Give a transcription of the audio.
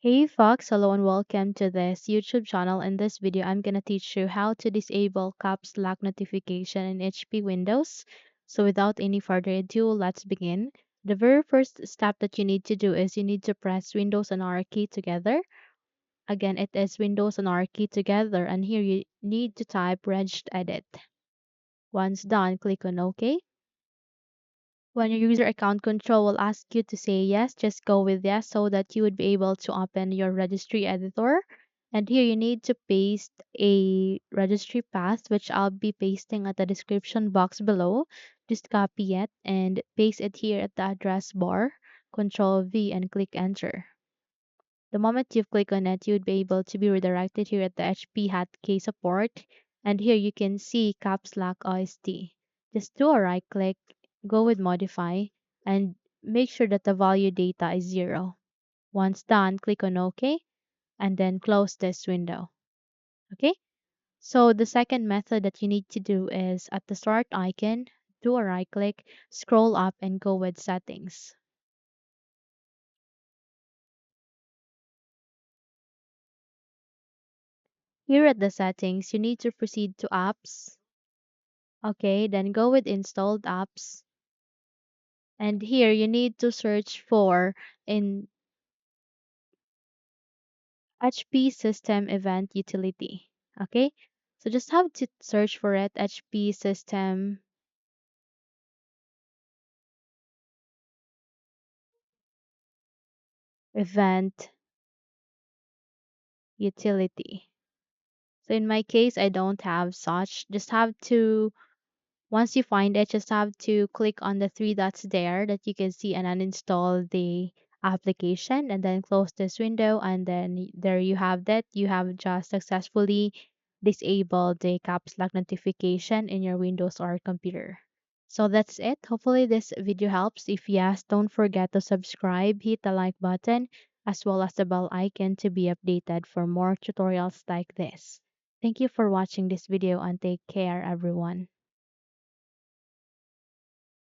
Hey Fox, hello and welcome to this YouTube channel. In this video, I'm going to teach you how to disable caps lock notification in HP Windows. So without any further ado, let's begin. The very first step that you need to do is you need to press Windows and R key together. Again, it is Windows and R key together, and here you need to type regedit. Once done, click on OK. When your user account control will ask you to say yes, just go with yes so that you would be able to open your registry editor. And here you need to paste a registry path, which I'll be pasting at the description box below. Just copy it and paste it here at the address bar. Control V and click enter. The moment you click on it, you would be able to be redirected here at the HP hotkey support. And here you can see caps lock OST. Just do a right click, go with modify, and make sure that the value data is 0. Once done, click on OK and then close this window. Okay? So the second method that you need to do is at the start icon, do a right click, scroll up and go with settings. Here at the settings, you need to proceed to apps. Okay, then go with installed apps. And here you need to search for in HP System Event Utility. Okay, so just have to search for it, HP System Event Utility. So in my case, I don't have such. Just have to Once you find it, just have to click on the three dots there that you can see and uninstall the application and then close this window and then there you have that. You have just successfully disabled the caps lock notification in your Windows or computer. So that's it. Hopefully this video helps. If yes, don't forget to subscribe, hit the like button, as well as the bell icon to be updated for more tutorials like this. Thank you for watching this video and take care everyone.